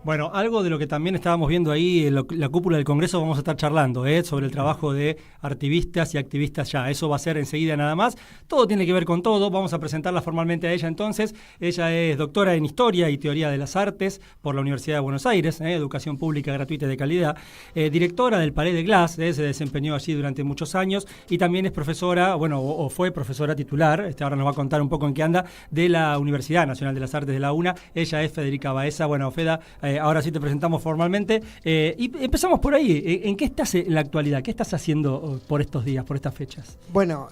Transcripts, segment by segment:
Bueno, algo de lo que también estábamos viendo ahí en la cúpula del Congreso vamos a estar charlando, sobre el trabajo de activistas y activistas ya. Eso va a ser enseguida nada más. Todo tiene que ver con todo. Vamos a presentarla formalmente a ella entonces. Ella es doctora en Historia y Teoría de las Artes por la Universidad de Buenos Aires, educación pública gratuita y de calidad. Directora del Palais de Glass, se desempeñó allí durante muchos años y también es profesora, o fue profesora titular, ahora nos va a contar un poco en qué anda, de la Universidad Nacional de las Artes de la UNA. Ella es Federica Baeza. Bueno, Feda, ahora sí te presentamos formalmente y empezamos por ahí. ¿En qué estás en la actualidad? ¿Qué estás haciendo por estos días, por estas fechas? Bueno,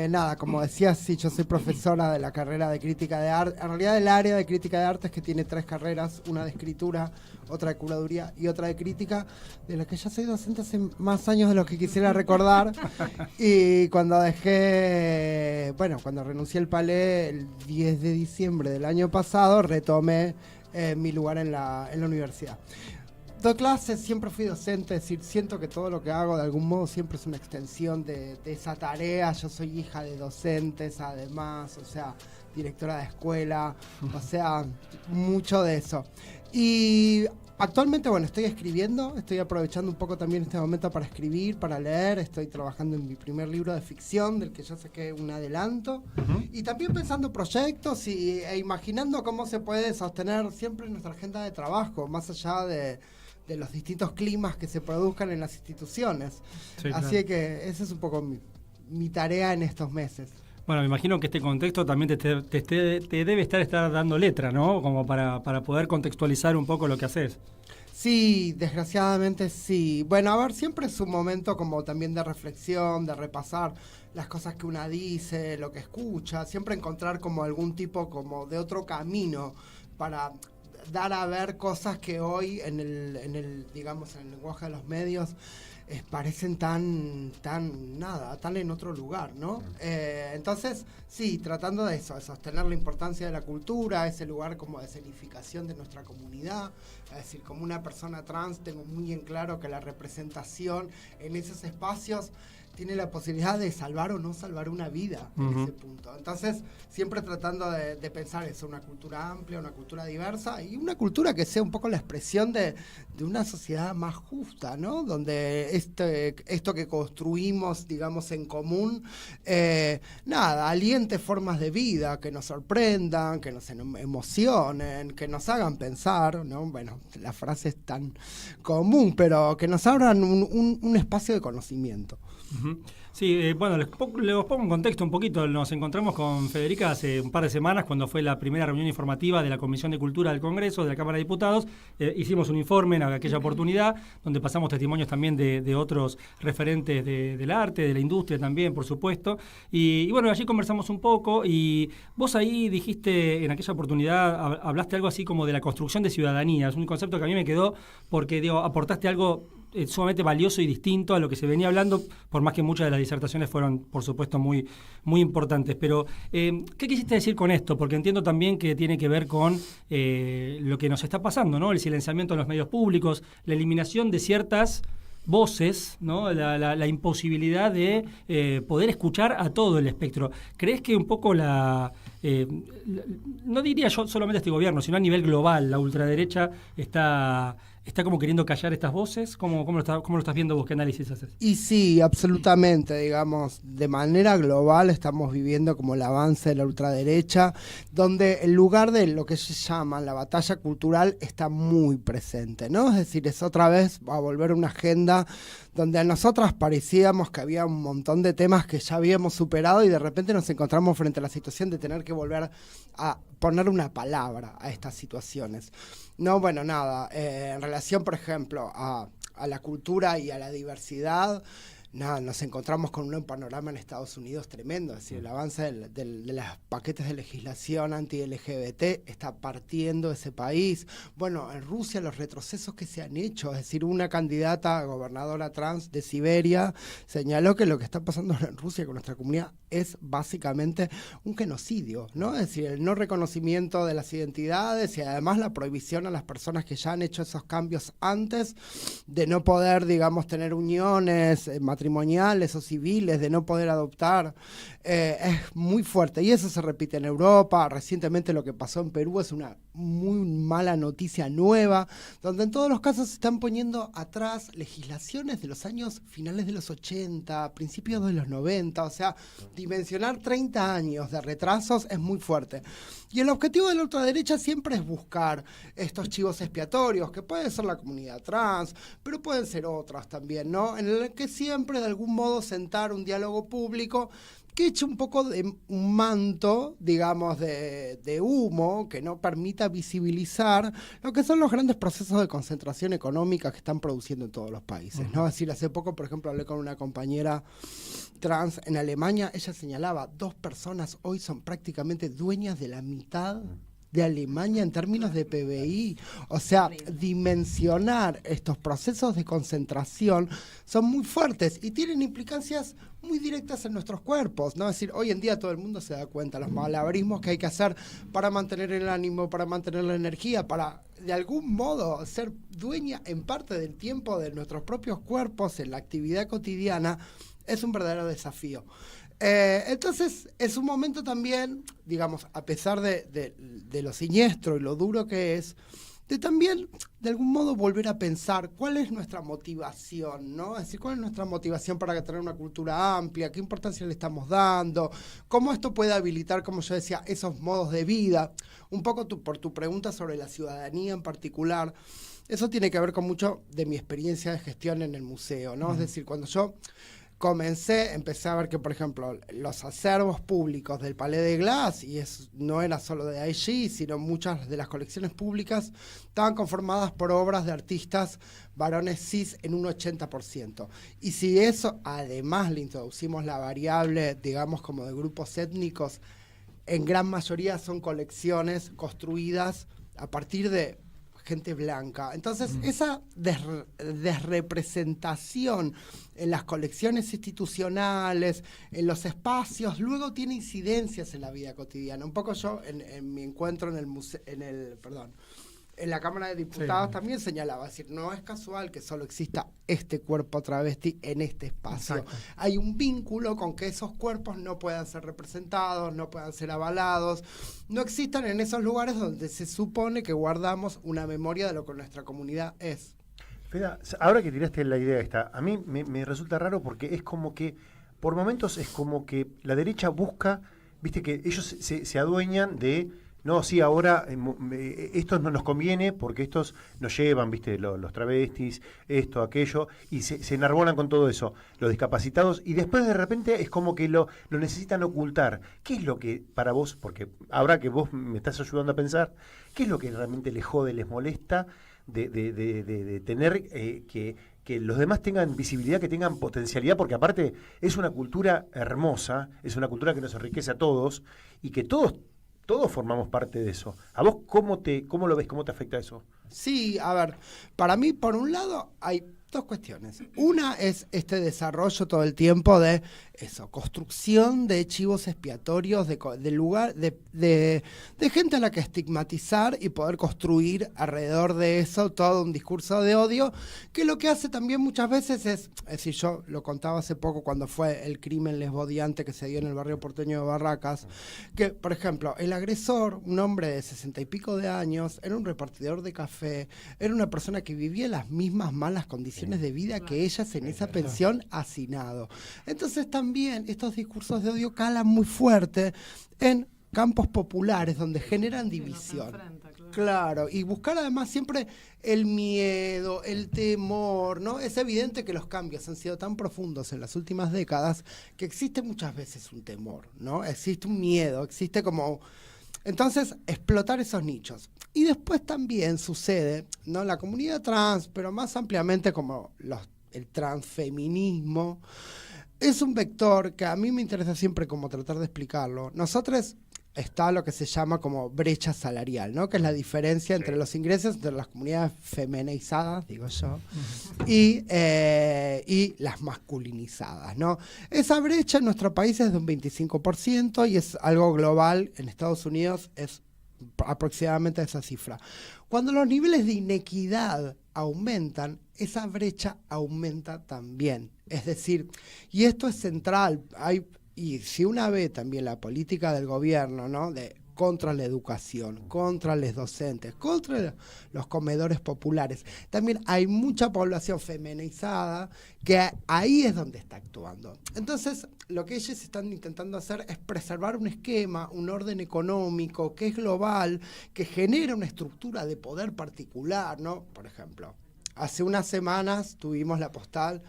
nada, como decías, sí, yo soy profesora de la carrera de crítica de arte, en realidad del área de crítica de artes, que tiene 3 carreras, una de escritura, otra de curaduría y otra de crítica, de la que ya soy docente hace más años de los que quisiera recordar. Y cuando cuando renuncié al Palais el 10 de diciembre del año pasado, retomé mi lugar en la universidad. Doy clases, siempre fui docente, es decir, siento que todo lo que hago de algún modo siempre es una extensión de esa tarea. Yo soy hija de docentes, además, directora de escuela, mucho de eso. Y actualmente, estoy escribiendo, estoy aprovechando un poco también este momento para escribir, para leer. Estoy trabajando en mi primer libro de ficción, del que ya saqué un adelanto. Y también pensando proyectos e imaginando cómo se puede sostener siempre nuestra agenda de trabajo, más allá de los distintos climas que se produzcan en las instituciones. Sí, así claro. Que esa es un poco mi tarea en estos meses. Bueno, me imagino que este contexto también te debe estar dando letra, ¿no? Como para poder contextualizar un poco lo que haces. Sí, desgraciadamente sí. Bueno, siempre es un momento como también de reflexión, de repasar las cosas que una dice, lo que escucha, siempre encontrar como algún tipo como de otro camino para dar a ver cosas que hoy en el lenguaje de los medios parecen tan en otro lugar, ¿no? Entonces, sí, tratando de eso, de sostener la importancia de la cultura, ese lugar como de escenificación de nuestra comunidad. Es decir, como una persona trans tengo muy en claro que la representación en esos espacios tiene la posibilidad de salvar o no salvar una vida en ese punto. Entonces, siempre tratando de pensar eso, una cultura amplia, una cultura diversa y una cultura que sea un poco la expresión de una sociedad más justa, ¿no? Donde esto que construimos, digamos, en común, aliente formas de vida que nos sorprendan, que nos emocionen, que nos hagan pensar, ¿no? Bueno, la frase es tan común, pero que nos abran un espacio de conocimiento. Sí, les pongo en contexto un poquito. Nos encontramos con Federica hace un par de semanas cuando fue la primera reunión informativa de la Comisión de Cultura del Congreso, de la Cámara de Diputados. Hicimos un informe en aquella oportunidad donde pasamos testimonios también de otros referentes del arte, de la industria también, por supuesto. Y allí conversamos un poco y vos ahí dijiste en aquella oportunidad, hablaste algo así como de la construcción de ciudadanía. Es un concepto que a mí me quedó porque aportaste algo sumamente valioso y distinto a lo que se venía hablando, por más que muchas de las disertaciones fueron, por supuesto, muy, muy importantes. Pero, ¿qué quisiste decir con esto? Porque entiendo también que tiene que ver con lo que nos está pasando, ¿no? El silenciamiento de los medios públicos, la eliminación de ciertas voces, ¿no? La imposibilidad de poder escuchar a todo el espectro. ¿Crees que un poco no diría yo solamente este gobierno, sino a nivel global, la ultraderecha está como queriendo callar estas voces? ¿Cómo lo estás viendo vos? ¿Qué análisis haces? Y sí, absolutamente, digamos, de manera global estamos viviendo como el avance de la ultraderecha, donde el lugar de lo que se llama la batalla cultural está muy presente, ¿no? Es decir, es otra vez va a volver una agenda donde a nosotras parecíamos que había un montón de temas que ya habíamos superado y de repente nos encontramos frente a la situación de tener que volver a poner una palabra a estas situaciones. No, bueno, nada, en relación, por ejemplo, a la cultura y a la diversidad, nos encontramos con un panorama en Estados Unidos tremendo, es decir, el avance de los paquetes de legislación anti-LGBT está partiendo ese país. Bueno, en Rusia los retrocesos que se han hecho, es decir, una candidata a gobernadora trans de Siberia señaló que lo que está pasando en Rusia con nuestra comunidad es básicamente un genocidio, ¿no? Es decir, el no reconocimiento de las identidades y además la prohibición a las personas que ya han hecho esos cambios antes de no poder, digamos, tener uniones matrimoniales o civiles, de no poder adoptar, es muy fuerte. Y eso se repite en Europa. Recientemente lo que pasó en Perú es una muy mala noticia nueva, donde en todos los casos se están poniendo atrás legislaciones de los años finales de los 80, principios de los 90, o sea, dimensionar 30 años de retrasos es muy fuerte. Y el objetivo de la ultraderecha siempre es buscar estos chivos expiatorios, que puede ser la comunidad trans, pero pueden ser otras también, ¿no? En el que siempre de algún modo sentar un diálogo público que eche un poco de un manto, digamos, de humo, que no permita visibilizar lo que son los grandes procesos de concentración económica que están produciendo en todos los países, ¿no? Es decir, hace poco, por ejemplo, hablé con una compañera trans en Alemania, ella señalaba, 2 personas hoy son prácticamente dueñas de la mitad de Alemania en términos de PBI. O sea, dimensionar estos procesos de concentración son muy fuertes y tienen implicancias muy directas en nuestros cuerpos, ¿no? Es decir, hoy en día todo el mundo se da cuenta los malabarismos que hay que hacer para mantener el ánimo, para mantener la energía, para de algún modo ser dueña en parte del tiempo de nuestros propios cuerpos en la actividad cotidiana. Es un verdadero desafío. Entonces, es un momento también, digamos, a pesar de lo siniestro y lo duro que es, de también, de algún modo, volver a pensar cuál es nuestra motivación, ¿no? Es decir, cuál es nuestra motivación para tener una cultura amplia, qué importancia le estamos dando, cómo esto puede habilitar, como yo decía, esos modos de vida. Un poco por tu pregunta sobre la ciudadanía en particular, eso tiene que ver con mucho de mi experiencia de gestión en el museo, ¿no? Es decir, cuando yo empecé a ver que, por ejemplo, los acervos públicos del Palais de Glace, y no era solo de allí, sino muchas de las colecciones públicas, estaban conformadas por obras de artistas varones cis en un 80%. Y si eso, además, le introducimos la variable, digamos, como de grupos étnicos, en gran mayoría son colecciones construidas a partir de gente blanca. Entonces, esa desrepresentación en las colecciones institucionales, en los espacios, luego tiene incidencias en la vida cotidiana. Un poco yo, en mi encuentro en la Cámara de Diputados también señalaba, es decir, no es casual que solo exista este cuerpo travesti en este espacio. Exacto. Hay un vínculo con que esos cuerpos no puedan ser representados, no puedan ser avalados, no existan en esos lugares donde se supone que guardamos una memoria de lo que nuestra comunidad es. Feda, ahora que tiraste la idea esta, a mí me resulta raro porque es como que, por momentos es como que la derecha busca, viste que ellos se adueñan de... No, sí, ahora estos no nos conviene porque estos nos llevan, viste, los travestis, esto, aquello, y se enarbolan con todo eso, los discapacitados, y después de repente es como que lo necesitan ocultar. ¿Qué es lo que para vos, porque ahora que vos me estás ayudando a pensar, qué es lo que realmente les jode, les molesta de tener que los demás tengan visibilidad, que tengan potencialidad, porque aparte es una cultura hermosa, es una cultura que nos enriquece a todos, y que todos formamos parte de eso. ¿A vos cómo lo ves? ¿Cómo te afecta eso? Sí, a ver, para mí, por un lado, hay 2 cuestiones. Una es este desarrollo todo el tiempo de eso, construcción de chivos expiatorios, de gente a la que estigmatizar y poder construir alrededor de eso todo un discurso de odio, que lo que hace también muchas veces es decir, yo lo contaba hace poco cuando fue el crimen lesbodiante que se dio en el barrio porteño de Barracas, que, por ejemplo, el agresor, un hombre de 60 y pico de años, era un repartidor de café, era una persona que vivía las mismas malas condiciones de vida que ellas en esa pensión hacinado. Entonces también estos discursos de odio calan muy fuerte en campos populares donde generan división. Claro, y buscar además siempre el miedo, el temor, ¿no? Es evidente que los cambios han sido tan profundos en las últimas décadas que existe muchas veces un temor, ¿no? Existe un miedo, existe como... Entonces, explotar esos nichos. Y después también sucede, ¿no? La comunidad trans, pero más ampliamente como el transfeminismo, es un vector que a mí me interesa siempre como tratar de explicarlo. Nosotros está lo que se llama como brecha salarial, ¿no? Que es la diferencia entre los ingresos entre las comunidades feminizadas, digo yo, y las masculinizadas, ¿no? Esa brecha en nuestro país es de un 25% y es algo global. En Estados Unidos es aproximadamente esa cifra. Cuando los niveles de inequidad aumentan, esa brecha aumenta también. Es decir, y esto es central, y si una ve también la política del gobierno, ¿no? De contra la educación, contra los docentes, contra los comedores populares. También hay mucha población feminizada que ahí es donde está actuando. Entonces, lo que ellos están intentando hacer es preservar un esquema, un orden económico que es global, que genera una estructura de poder particular, ¿no? Por ejemplo, hace unas semanas tuvimos la postal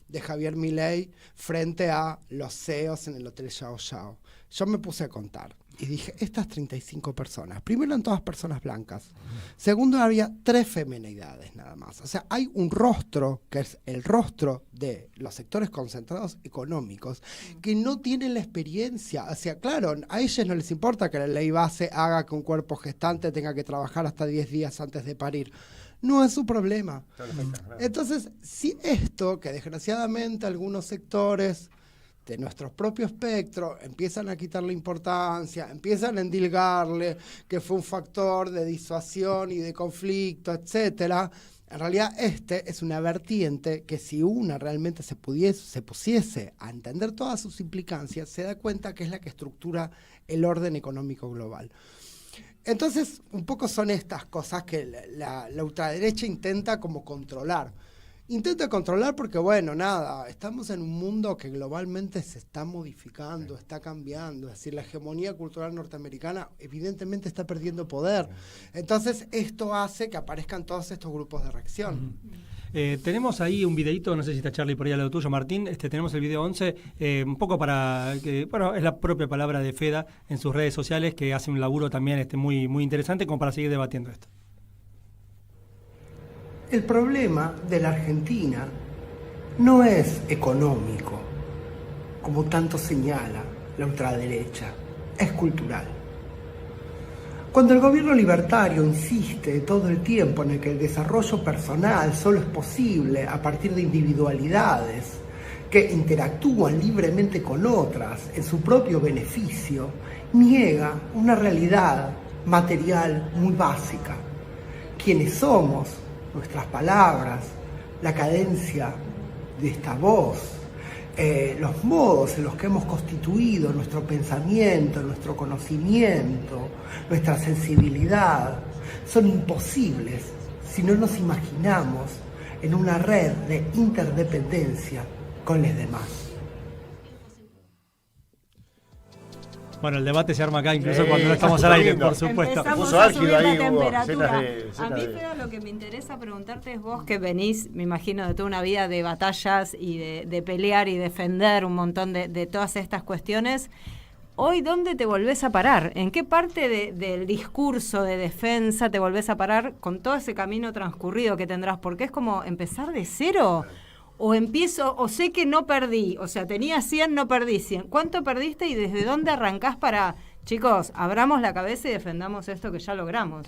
de Javier Milei frente a los CEOs en el Hotel Yao Yao. Yo me puse a contar y dije, estas 35 personas, primero eran todas personas blancas, segundo había 3 feminidades nada más. O sea, hay un rostro, que es el rostro de los sectores concentrados económicos, que no tienen la experiencia. O sea, claro, a ellos no les importa que la ley base haga que un cuerpo gestante tenga que trabajar hasta 10 días antes de parir. No es su problema. Entonces, si esto, que desgraciadamente algunos sectores de nuestro propio espectro empiezan a quitarle importancia, empiezan a endilgarle que fue un factor de disuasión y de conflicto, etcétera, en realidad este es una vertiente que si una realmente se pusiese a entender todas sus implicancias, se da cuenta que es la que estructura el orden económico global. Entonces, un poco son estas cosas que la ultraderecha intenta como controlar. Intenta controlar porque, bueno, nada, estamos en un mundo que globalmente se está modificando, está cambiando. Es decir, la hegemonía cultural norteamericana evidentemente está perdiendo poder. Entonces, esto hace que aparezcan todos estos grupos de reacción. Tenemos ahí un videito, no sé si está Charlie por ahí a lo tuyo, Martín. Tenemos el video 11, un poco para que, bueno, es la propia palabra de Feda en sus redes sociales, que hace un laburo también muy, muy interesante como para seguir debatiendo esto. El problema de la Argentina no es económico, como tanto señala la ultraderecha, es cultural. Cuando el gobierno libertario insiste todo el tiempo en el que el desarrollo personal solo es posible a partir de individualidades que interactúan libremente con otras en su propio beneficio, niega una realidad material muy básica. ¿Quiénes somos? Nuestras palabras, la cadencia de esta voz, los modos en los que hemos constituido nuestro pensamiento, nuestro conocimiento, nuestra sensibilidad, son imposibles si no nos imaginamos en una red de interdependencia con los demás. Bueno, el debate se arma acá incluso cuando no estamos al aire, por supuesto. Empezamos a subir la temperatura. A mí, Feda, lo que me interesa preguntarte es vos que venís, me imagino, de toda una vida de batallas y de pelear y defender un montón de todas estas cuestiones. Hoy, ¿dónde te volvés a parar? ¿En qué parte del discurso de defensa te volvés a parar con todo ese camino transcurrido que tendrás? Porque es como empezar de cero. O empiezo, o sé que no perdí, o sea, tenía 100, no perdí 100. ¿Cuánto perdiste y desde dónde arrancás para, chicos, abramos la cabeza y defendamos esto que ya logramos?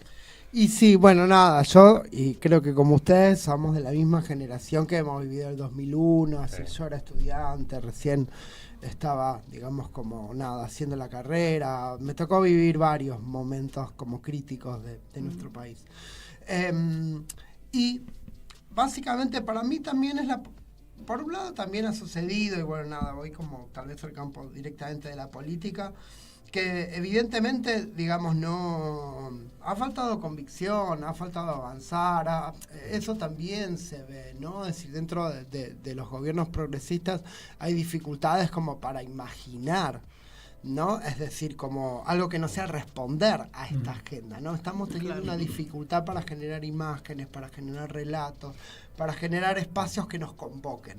Y sí, bueno, nada, yo, y creo que como ustedes, somos de la misma generación que hemos vivido el 2001, así yo era estudiante, recién estaba, digamos, como nada, haciendo la carrera, me tocó vivir varios momentos como críticos de nuestro país. Y básicamente para mí también es por un lado también ha sucedido, y bueno, nada, voy como tal vez al campo directamente de la política, que evidentemente, digamos, no ha faltado convicción, ha faltado avanzar, eso también se ve, ¿no? Es decir, dentro de los gobiernos progresistas hay dificultades como para imaginar, ¿no? Es decir, como algo que no sea responder a esta agenda, ¿no? Estamos teniendo una dificultad para generar imágenes, para generar relatos, para generar espacios que nos convoquen.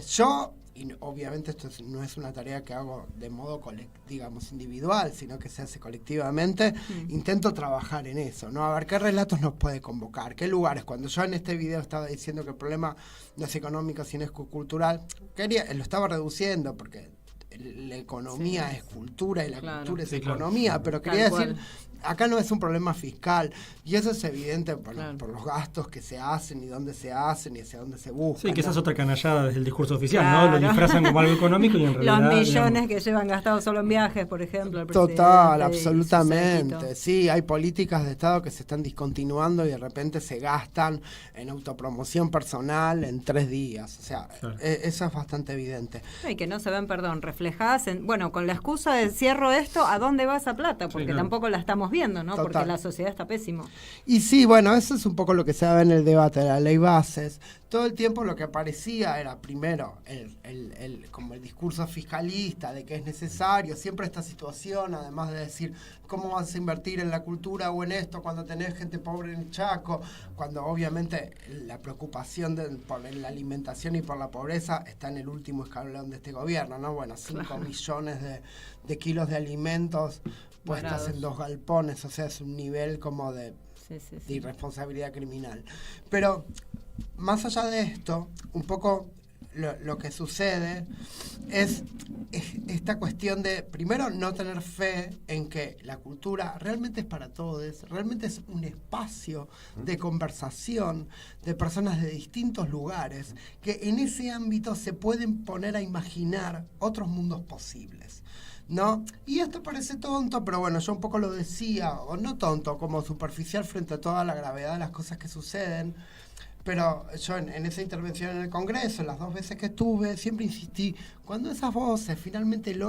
Yo, y obviamente esto no es una tarea que hago de modo, digamos, individual, sino que se hace colectivamente, intento trabajar en eso, ¿no? A ver, ¿qué relatos nos puede convocar? ¿Qué lugares? Cuando yo en este video estaba diciendo que el problema no es económico, sino es cultural, lo estaba reduciendo porque la economía es cultura y la cultura es economía, pero quería decir, acá no es un problema fiscal, y eso es evidente por los gastos que se hacen y dónde se hacen y hacia dónde se buscan. Sí, que esa es otra canallada desde el discurso oficial, ¿no? Lo disfrazan como algo económico y en realidad... Los millones que llevan gastados solo en viajes, por ejemplo. El Total, absolutamente. Sí, hay políticas de Estado que se están discontinuando y de repente se gastan en autopromoción personal en 3 días. O sea, eso es bastante evidente. Y que no se ven, reflejadas en... Bueno, con la excusa de cierro esto, ¿a dónde va esa plata? Porque tampoco la estamos viendo, ¿no? Total. Porque la sociedad está pésimo. Y sí, bueno, eso es un poco lo que se ve en el debate de la ley bases. Todo el tiempo lo que aparecía era primero como el discurso fiscalista de que es necesario, siempre esta situación, además de decir cómo vas a invertir en la cultura o en esto cuando tenés gente pobre en el Chaco, cuando obviamente la preocupación por la alimentación y por la pobreza está en el último escalón de este gobierno, ¿no? Bueno, 5 millones de kilos de alimentos puestas en 2 galpones, o sea, es un nivel como de irresponsabilidad criminal. Pero más allá de esto, un poco lo que sucede es esta cuestión de, primero, no tener fe en que la cultura realmente es para todos, realmente es un espacio de conversación de personas de distintos lugares, que en ese ámbito se pueden poner a imaginar otros mundos posibles, ¿no? Y esto parece tonto, pero bueno, yo un poco lo decía, o no tonto, como superficial frente a toda la gravedad de las cosas que suceden. Pero yo en esa intervención en el Congreso, en las 2 veces que estuve, siempre insistí, cuando esas voces finalmente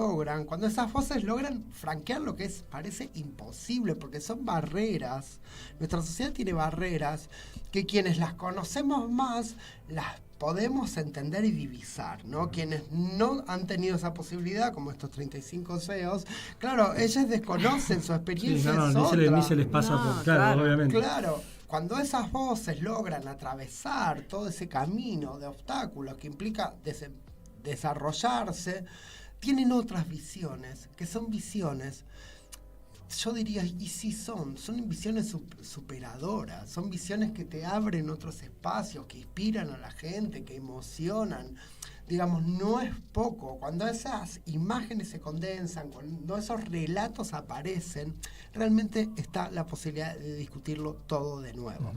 cuando esas voces logran franquear lo que parece imposible, porque son barreras, nuestra sociedad tiene barreras que quienes las conocemos más las podemos entender y divisar, ¿no? Quienes no han tenido esa posibilidad, como estos 35 CEOs, claro, ellos desconocen su experiencia. Ni se les pasa por claro, obviamente. Claro. Cuando esas voces logran atravesar todo ese camino de obstáculos que implica desarrollarse, tienen otras visiones, que son visiones, yo diría, y sí son visiones superadoras, son visiones que te abren otros espacios, que inspiran a la gente, que emocionan. Digamos, no es poco. Cuando esas imágenes se condensan, cuando esos relatos aparecen, realmente está la posibilidad de discutirlo todo de nuevo.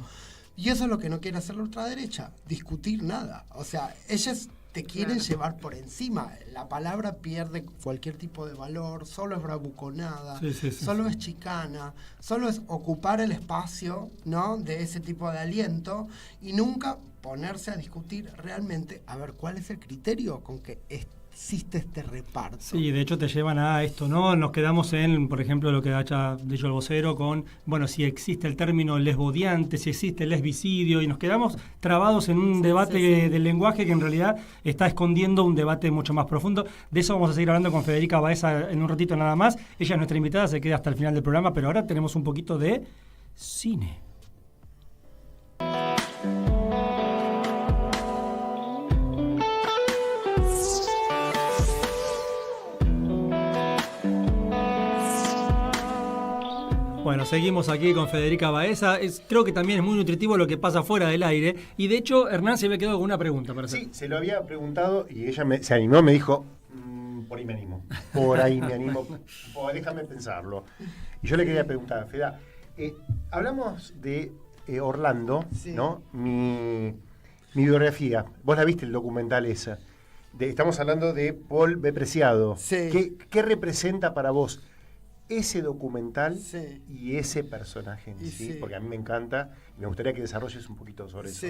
Y eso es lo que no quiere hacer la ultraderecha, discutir nada. O sea, ellos te quieren llevar por encima. La palabra pierde cualquier tipo de valor, solo es bravuconada, solo es chicana, solo es ocupar el espacio, ¿no?, de ese tipo de aliento, y nunca ponerse a discutir realmente a ver cuál es el criterio con que existe este reparto. Sí, de hecho te llevan a esto, ¿no? Nos quedamos en, por ejemplo, lo que ha dicho el vocero con, bueno, si existe el término lesbodiante, si existe el lesbicidio, y nos quedamos trabados en un debate del lenguaje que en realidad está escondiendo un debate mucho más profundo. De eso vamos a seguir hablando con Federica Baeza en un ratito nada más. Ella es nuestra invitada, se queda hasta el final del programa, pero ahora tenemos un poquito de cine. Bueno, seguimos aquí con Federica Baeza. Creo que también es muy nutritivo lo que pasa fuera del aire. Y de hecho, Hernán se había quedado con una pregunta para hacer. Sí, se lo había preguntado y ella se animó, me dijo, por ahí me animo, déjame pensarlo. Y yo le quería preguntar, Feda, hablamos de Orlando, ¿no? Mi biografía. Vos la viste, el documental ese. Estamos hablando de Paul B. Preciado. Sí. ¿Qué representa para vos ese documental y ese personaje en sí? Porque a mí me encanta y me gustaría que desarrolles un poquito sobre eso.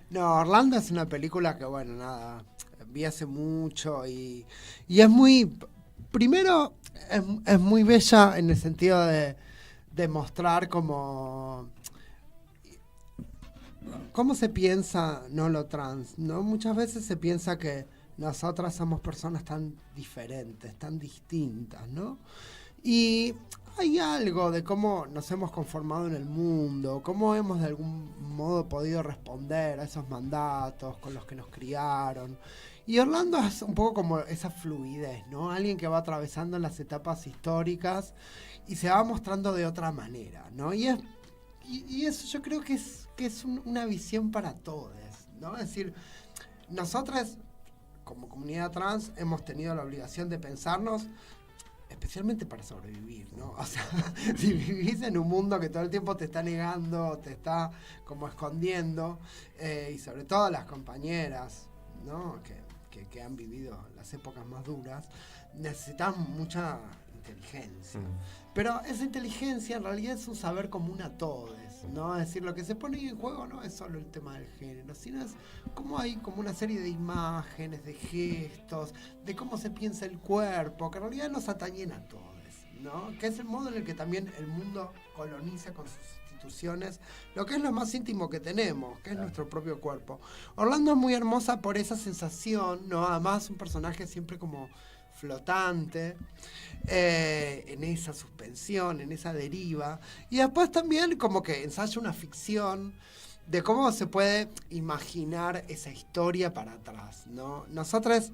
No, Orlando es una película que, bueno, nada, vi hace mucho y es muy, primero, es muy bella en el sentido de mostrar cómo se piensa, no lo trans, ¿no? Muchas veces se piensa que nosotras somos personas tan diferentes, tan distintas, ¿no? Y hay algo de cómo nos hemos conformado en el mundo, cómo hemos de algún modo podido responder a esos mandatos con los que nos criaron. Y Orlando es un poco como esa fluidez, ¿no? Alguien que va atravesando las etapas históricas y se va mostrando de otra manera, ¿no? Y eso yo creo que es una visión para todos, ¿no? Es decir, nosotras como comunidad trans hemos tenido la obligación de pensarnos especialmente para sobrevivir, ¿no? O sea, si vivís en un mundo que todo el tiempo te está negando, te está como escondiendo, y sobre todo las compañeras, ¿no? Que han vivido las épocas más duras, necesitan mucha inteligencia. Pero esa inteligencia en realidad es un saber común a todos, ¿no? Es decir, lo que se pone en juego no es solo el tema del género, sino es cómo hay como una serie de imágenes, de gestos, de cómo se piensa el cuerpo, que en realidad nos atañen a todos, ¿no? Que es el modo en el que también el mundo coloniza con sus instituciones lo que es lo más íntimo que tenemos, que es nuestro propio cuerpo. Orlando es muy hermosa por esa sensación, ¿no? Además un personaje siempre como flotante, en esa suspensión, en esa deriva, y después también como que ensaya una ficción de cómo se puede imaginar esa historia para atrás, ¿no? Nosotros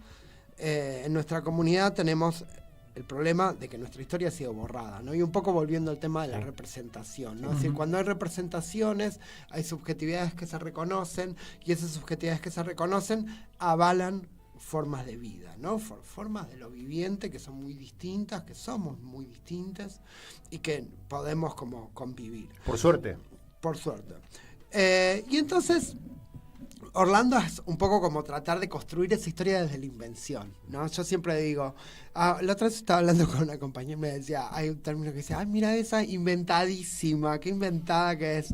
en nuestra comunidad tenemos el problema de que nuestra historia ha sido borrada, ¿no? Y un poco volviendo al tema de la representación, ¿no? Es decir, cuando hay representaciones, hay subjetividades que se reconocen, y esas subjetividades que se reconocen avalan formas de vida, ¿no? Formas de lo viviente que son muy distintas, que somos muy distintas y que podemos como convivir. Por suerte. Por suerte. Y entonces Orlando es un poco como tratar de construir esa historia desde la invención, ¿no? Yo siempre digo, la otra vez estaba hablando con una compañera y me decía, hay un término que dice, ay, mira esa inventadísima, qué inventada que es.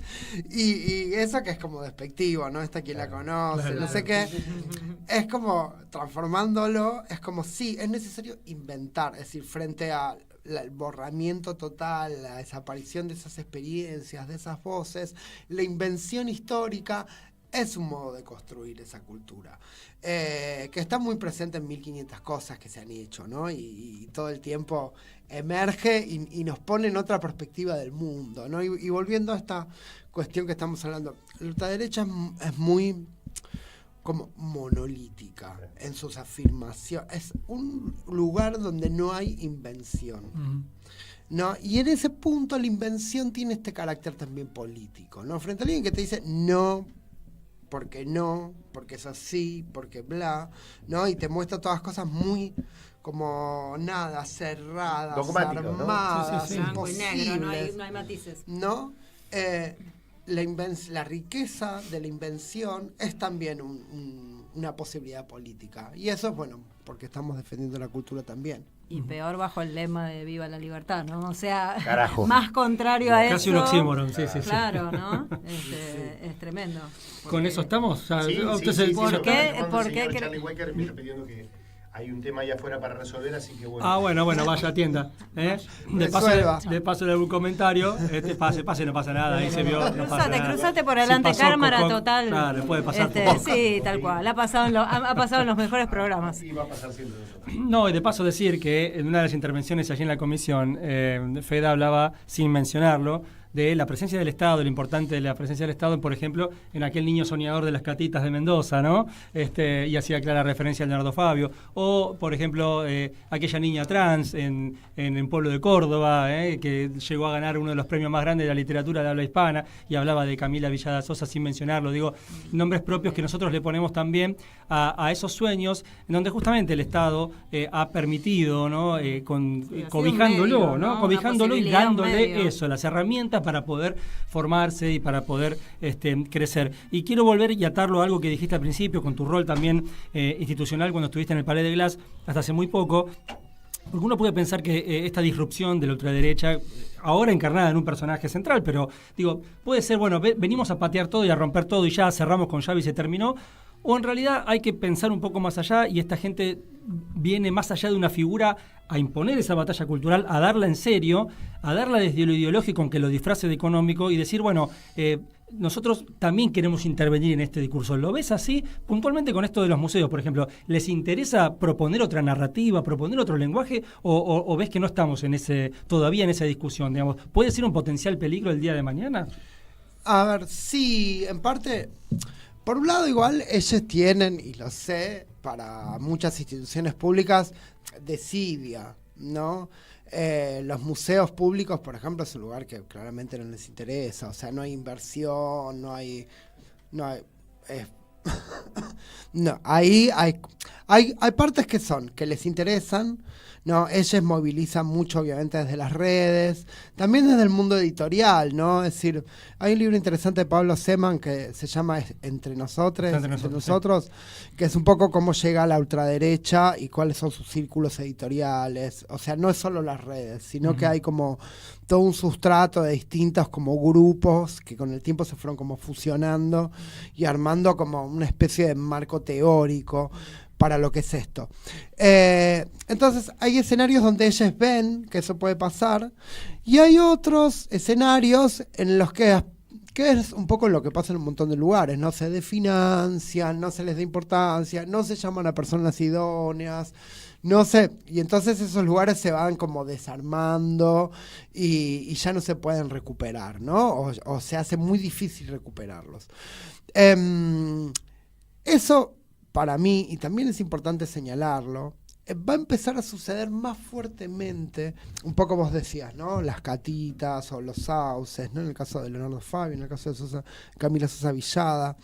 Y eso que es como despectivo, ¿no? Esta quien la conoce, no sé qué. Es como transformándolo, es como sí, es necesario inventar, es decir, frente a el borramiento total, la desaparición de esas experiencias, de esas voces, la invención histórica es un modo de construir esa cultura, que está muy presente en 1500 cosas que se han hecho, ¿no? Y todo el tiempo emerge y nos pone en otra perspectiva del mundo, ¿no? Y volviendo a esta cuestión que estamos hablando, la ultraderecha es muy como monolítica en sus afirmaciones. Es un lugar donde no hay invención. ¿No? Y en ese punto la invención tiene este carácter también político, ¿no? Frente a alguien que te dice no, porque es así, porque bla, ¿no? Y te muestra todas las cosas muy como nada, cerradas, dogmático, armadas, ¿no? Blanco y negro, no hay matices. ¿No? La riqueza de la invención es también una posibilidad política. Y eso es bueno, porque estamos defendiendo la cultura también. Y peor bajo el lema de Viva la Libertad, ¿no? O sea, Carajo. Más contrario a eso. Casi un oxímoron, sí. Claro, ¿no? Es tremendo. ¿Con eso estamos? O sea, ¿Por qué? Charlie Waker me está pidiendo que hay un tema allá afuera para resolver, así que bueno. Bueno, vaya, atienda. De paso de algún comentario, pase, no pasa nada, ahí se vio, no pasa nada. Cruzaste por adelante, cámara total. Claro, puede pasar. Sí, tal cual, ha pasado en los mejores programas. Y va a pasar siempre eso. No, y de paso decir que en una de las intervenciones allí en la comisión, Fede hablaba, sin mencionarlo, de la presencia del Estado, lo importante de la presencia del Estado, por ejemplo, en aquel niño soñador de las catitas de Mendoza, ¿no? Y hacía clara referencia al Leonardo Fabio. O, por ejemplo, aquella niña trans en el pueblo de Córdoba, que llegó a ganar uno de los premios más grandes de la literatura de habla hispana, y hablaba de Camila Villada Sosa sin mencionarlo. Digo, nombres propios que nosotros le ponemos también a esos sueños, en donde justamente el Estado ha permitido, ¿no? Cobijándolo, medio, ¿no? Cobijándolo y dándole eso, las herramientas para poder formarse y para poder crecer. Y quiero volver y atarlo a algo que dijiste al principio, con tu rol también institucional cuando estuviste en el Palais de Glass hasta hace muy poco, porque uno puede pensar que esta disrupción de la ultraderecha, ahora encarnada en un personaje central, pero digo, puede ser, bueno, venimos a patear todo y a romper todo y ya cerramos con llave y se terminó, o en realidad hay que pensar un poco más allá y esta gente viene más allá de una figura a imponer esa batalla cultural, a darla en serio, a darla desde lo ideológico, aunque lo disfrace de económico, y decir, bueno, nosotros también queremos intervenir en este discurso. ¿Lo ves así? Puntualmente con esto de los museos, por ejemplo, ¿les interesa proponer otra narrativa, proponer otro lenguaje, o ves que no estamos todavía en esa discusión? Digamos, ¿puede ser un potencial peligro el día de mañana? A ver, sí, en parte. Por un lado, igual, ellos tienen, y lo sé, para muchas instituciones públicas, desidia, ¿no? Los museos públicos, por ejemplo, es un lugar que claramente no les interesa, o sea, no hay inversión, no hay no, ahí hay, Hay partes que les interesan, ¿no? Ellos movilizan mucho, obviamente, desde las redes, también desde el mundo editorial, ¿no? Es decir, hay un libro interesante de Pablo Seman que se llama Entre nosotros, sí, que es un poco cómo llega la ultraderecha y cuáles son sus círculos editoriales. O sea, no es solo las redes, sino que hay como todo un sustrato de distintos como grupos que con el tiempo se fueron como fusionando y armando como una especie de marco teórico para lo que es esto. Entonces hay escenarios donde ellos ven que eso puede pasar y hay otros escenarios en los que es un poco lo que pasa en un montón de lugares, no se desfinancian, no se les da importancia, no se llaman a personas idóneas, no sé, y entonces esos lugares se van como desarmando y ya no se pueden recuperar, ¿no? O se hace muy difícil recuperarlos. Eso, para mí, y también es importante señalarlo, va a empezar a suceder más fuertemente, un poco vos decías, ¿no? Las catitas o los sauces, ¿no? En el caso de Leonardo Fabio, en el caso de Camila Sosa Villada.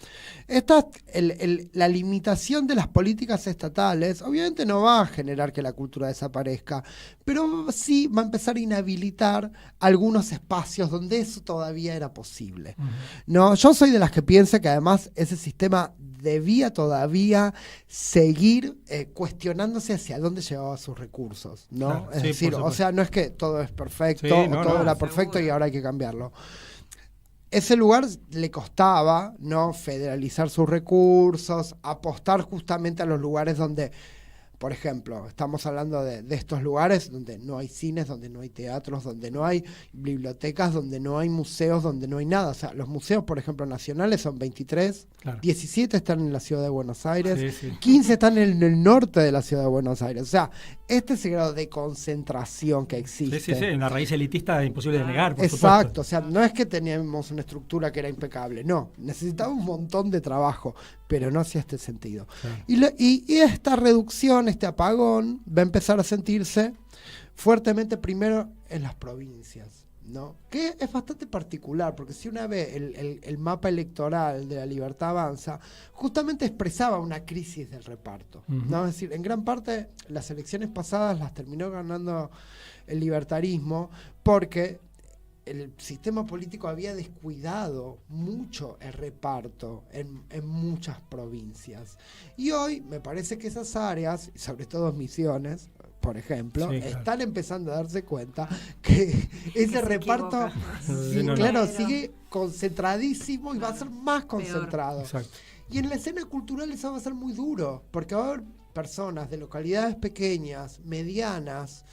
La limitación de las políticas estatales obviamente no va a generar que la cultura desaparezca, pero sí va a empezar a inhabilitar algunos espacios donde eso todavía era posible, ¿no? Yo soy de las que piensa que además ese sistema debía todavía seguir cuestionándose hacia dónde llevaba sus recursos, ¿no? Claro, es decir, o sea, no es que todo es perfecto, todo era perfecto seguro. Y ahora hay que cambiarlo. Ese lugar le costaba, ¿no? Federalizar sus recursos, apostar justamente a los lugares donde, por ejemplo, estamos hablando de estos lugares donde no hay cines, donde no hay teatros, donde no hay bibliotecas, donde no hay museos, donde no hay nada. O sea, los museos, por ejemplo, nacionales son 23, claro. 17 están en la ciudad de Buenos Aires, sí. 15 están en el norte de la ciudad de Buenos Aires. O sea, este es el grado de concentración que existe. Sí, una raíz elitista imposible de negar, por Exacto, supuesto. O sea, no es que teníamos una estructura que era impecable, no, necesitaba un montón de trabajo, pero no hacia este sentido. Claro. Y esta reducción, este apagón, va a empezar a sentirse fuertemente primero en las provincias, ¿no? Que es bastante particular, porque si uno ve el mapa electoral de La Libertad Avanza, justamente expresaba una crisis del reparto, ¿no? Es decir, en gran parte las elecciones pasadas las terminó ganando el libertarismo porque el sistema político había descuidado mucho el reparto en muchas provincias. Y hoy me parece que esas áreas, sobre todo Misiones, por ejemplo, sí, claro. Están empezando a darse cuenta que ese reparto sigue concentradísimo y va a ser más concentrado. Y en la escena cultural eso va a ser muy duro, porque va a haber personas de localidades pequeñas, medianas,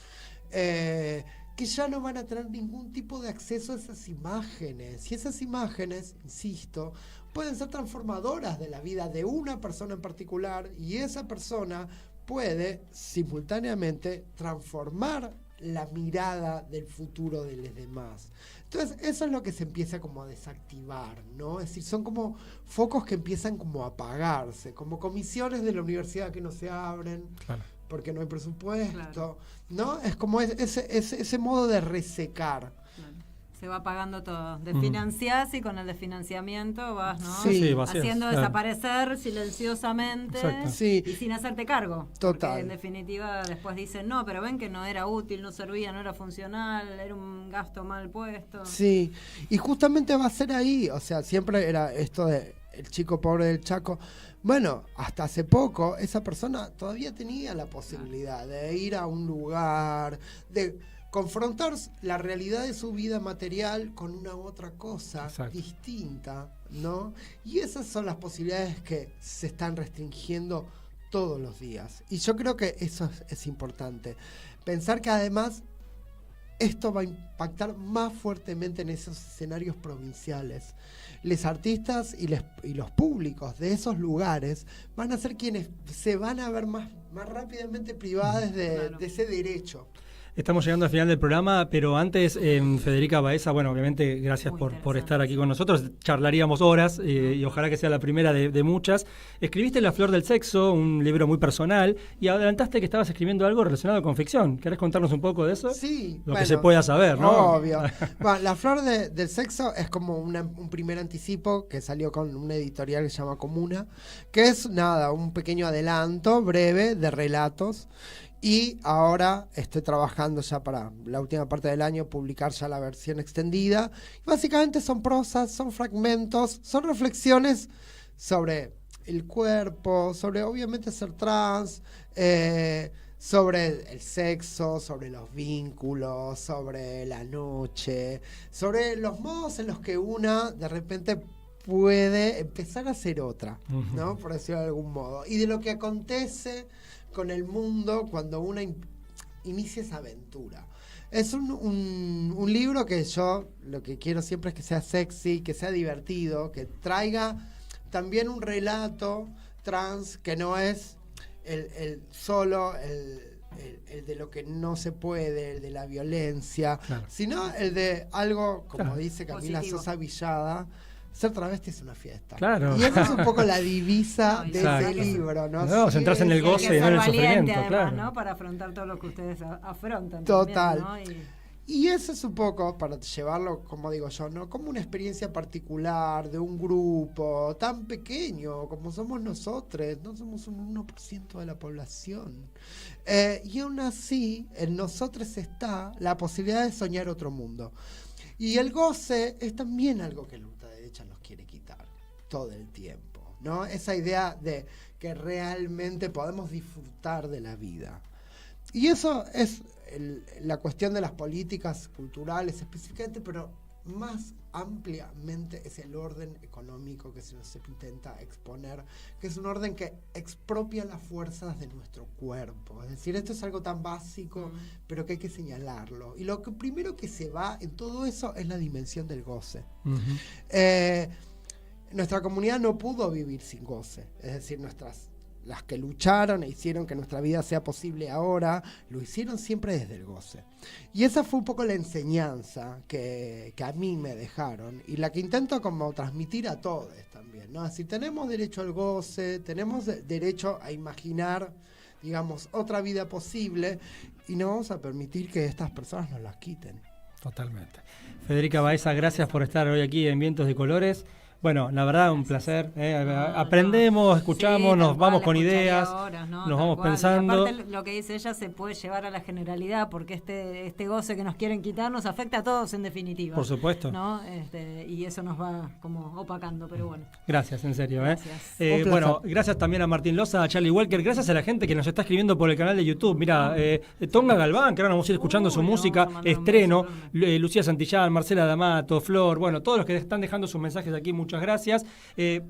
que ya no van a tener ningún tipo de acceso a esas imágenes. Y esas imágenes, insisto, pueden ser transformadoras de la vida de una persona en particular, y esa persona puede simultáneamente transformar la mirada del futuro de los demás. Entonces, eso es lo que se empieza como a desactivar, ¿no? Es decir, son como focos que empiezan como a apagarse, como comisiones de la universidad que no se abren. Claro. Porque no hay presupuesto, claro. ¿No? Es como ese modo de resecar. Claro. Se va pagando todo. Desfinanciás y con el desfinanciamiento vas, ¿no? Sí, haciendo desaparecer silenciosamente. Sí. Y sin hacerte cargo. Total. Porque en definitiva después dicen, no, pero ven que no era útil, no servía, no era funcional, era un gasto mal puesto. Sí, y justamente va a ser ahí, o sea, siempre era esto de el chico pobre del Chaco. Bueno, hasta hace poco esa persona todavía tenía la posibilidad de ir a un lugar, de confrontar la realidad de su vida material con una otra cosa distinta, ¿no? Y esas son las posibilidades que se están restringiendo todos los días. Y yo creo que eso es importante. Pensar que además esto va a impactar más fuertemente en esos escenarios provinciales. Los artistas y los públicos de esos lugares van a ser quienes se van a ver más rápidamente privados de ese derecho. Estamos llegando al final del programa, pero antes, Federica Baeza, bueno, obviamente, gracias por estar aquí con nosotros. Charlaríamos horas y ojalá que sea la primera de muchas. Escribiste La Flor del Sexo, un libro muy personal, y adelantaste que estabas escribiendo algo relacionado con ficción. ¿Querés contarnos un poco de eso? Sí. Lo que se pueda saber, ¿no? Obvio. Bueno, La Flor del Sexo es como un primer anticipo que salió con una editorial que se llama Comuna, que es un pequeño adelanto breve de relatos. Y ahora estoy trabajando ya para la última parte del año publicar ya la versión extendida. Básicamente son prosas, son fragmentos, son reflexiones sobre el cuerpo, sobre obviamente ser trans, sobre el sexo, sobre los vínculos, sobre la noche, sobre los modos en los que una de repente puede empezar a ser otra, ¿no? Por decirlo de algún modo. Y de lo que acontece con el mundo cuando uno inicia esa aventura. Es un libro que yo lo que quiero siempre es que sea sexy, que sea divertido, que traiga también un relato trans que no es el de lo que no se puede, el de la violencia, claro, sino el de algo, como dice Camila Sosa Villada, ser travesti es una fiesta. Claro. Y esa es un poco la divisa de ese libro, ¿no? No, centrarse en el goce y no en el sufrimiento, además, claro, ¿no? Para afrontar todo lo que ustedes afrontan. Total. También, ¿no? Y eso es un poco, para llevarlo, como digo yo, ¿no? Como una experiencia particular de un grupo tan pequeño como somos nosotros. No somos un 1% de la población. Y aún así, en nosotros está la posibilidad de soñar otro mundo. Y el goce es también algo que la ultraderecha nos quiere quitar todo el tiempo, ¿no? Esa idea de que realmente podemos disfrutar de la vida. Y eso es la cuestión de las políticas culturales específicamente, pero más ampliamente es el orden económico que se nos intenta exponer, que es un orden que expropia las fuerzas de nuestro cuerpo. Es decir, esto es algo tan básico, pero que hay que señalarlo. Y lo que primero que se va en todo eso es la dimensión del goce. Nuestra comunidad no pudo vivir sin goce. Es decir, las que lucharon e hicieron que nuestra vida sea posible ahora, lo hicieron siempre desde el goce. Y esa fue un poco la enseñanza que a mí me dejaron y la que intento como transmitir a todos también, ¿no? Así tenemos derecho al goce, tenemos derecho a imaginar, digamos, otra vida posible y no vamos a permitir que estas personas nos las quiten. Totalmente. Federica Baeza, gracias por estar hoy aquí en Vientos de Colores. Bueno, la verdad, un placer. Aprendemos, escuchamos, nos vamos con ideas, nos vamos pensando. Y aparte, lo que dice ella se puede llevar a la generalidad, porque este goce que nos quieren quitar nos afecta a todos en definitiva. Por supuesto. ¿No? Y eso nos va como opacando, pero bueno. Gracias, en serio. Gracias. Bueno, gracias también a Martín Loza, a Charlie Walker, gracias a la gente que nos está escribiendo por el canal de YouTube. Mira, Tonga Galván, que ahora vamos a ir escuchando su música, estreno, Lucía Santillán, Marcela D'Amato, Flor, bueno, todos los que están dejando sus mensajes aquí, muchas gracias.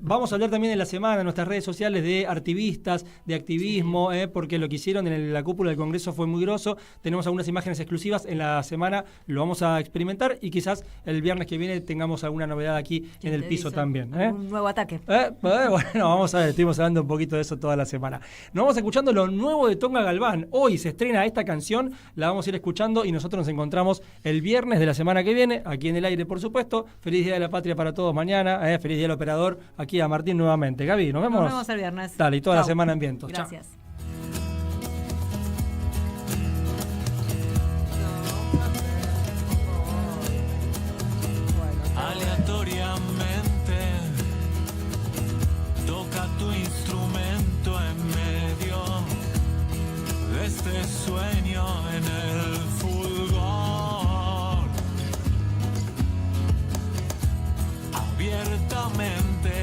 Vamos a hablar también en la semana en nuestras redes sociales de activistas, de activismo, porque lo que hicieron en la cúpula del Congreso fue muy groso. Tenemos algunas imágenes exclusivas. En la semana lo vamos a experimentar y quizás el viernes que viene tengamos alguna novedad aquí en el piso también. Un nuevo ataque. Bueno, vamos a ver, estuvimos hablando un poquito de eso toda la semana. Nos vamos escuchando lo nuevo de Tonga Galván. Hoy se estrena esta canción, la vamos a ir escuchando y nosotros nos encontramos el viernes de la semana que viene, aquí en el aire, por supuesto. Feliz Día de la Patria para todos mañana. Feliz Día del Operador. Aquí a Martín nuevamente. Gaby, nos vemos. Nos vemos el viernes. Dale, y toda la semana en Vientos. Gracias. Chao. Aleatoriamente toca tu instrumento en medio de este sueño en el fulgor. Abiertamente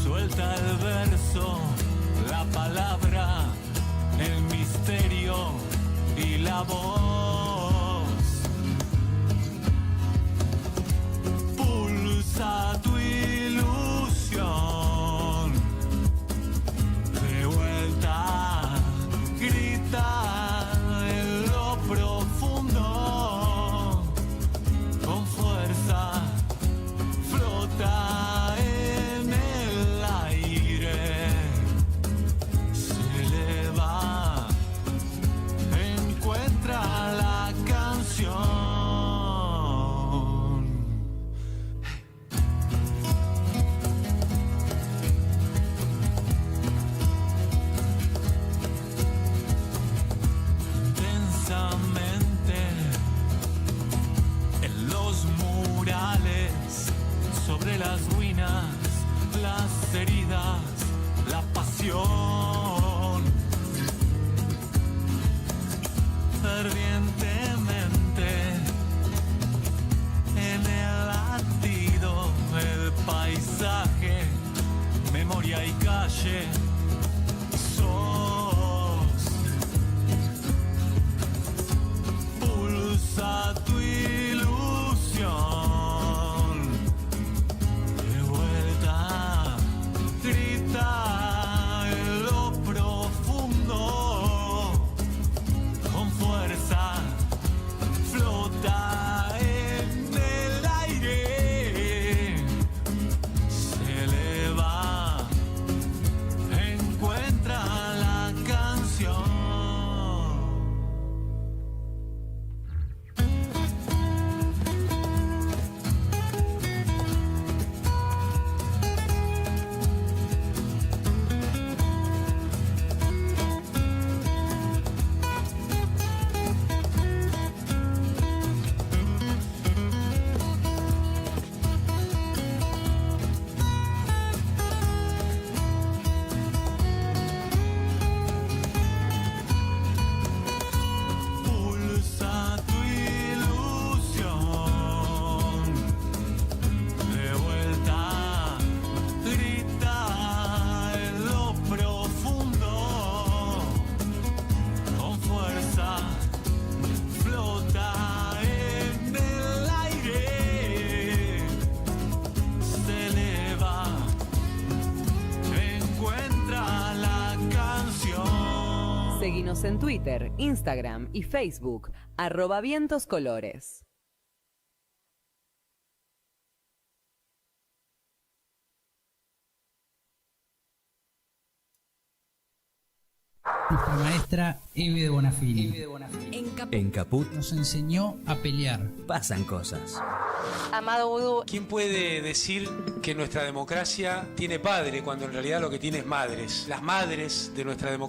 suelta el verso, la palabra, el misterio y la voz. Pulsa tu ilusión, de vuelta, grita en lo profundo, con fuerza, flota en el aire, se eleva Seguinos en Twitter, Instagram y Facebook, @vientoscolores. Nuestra maestra Eve de Bonafini. En Caput Nos enseñó a pelear. pasan cosas. Amado Vudú. ¿Quién puede decir que nuestra democracia tiene padre cuando en realidad lo que tiene es madres? Las madres de nuestra democracia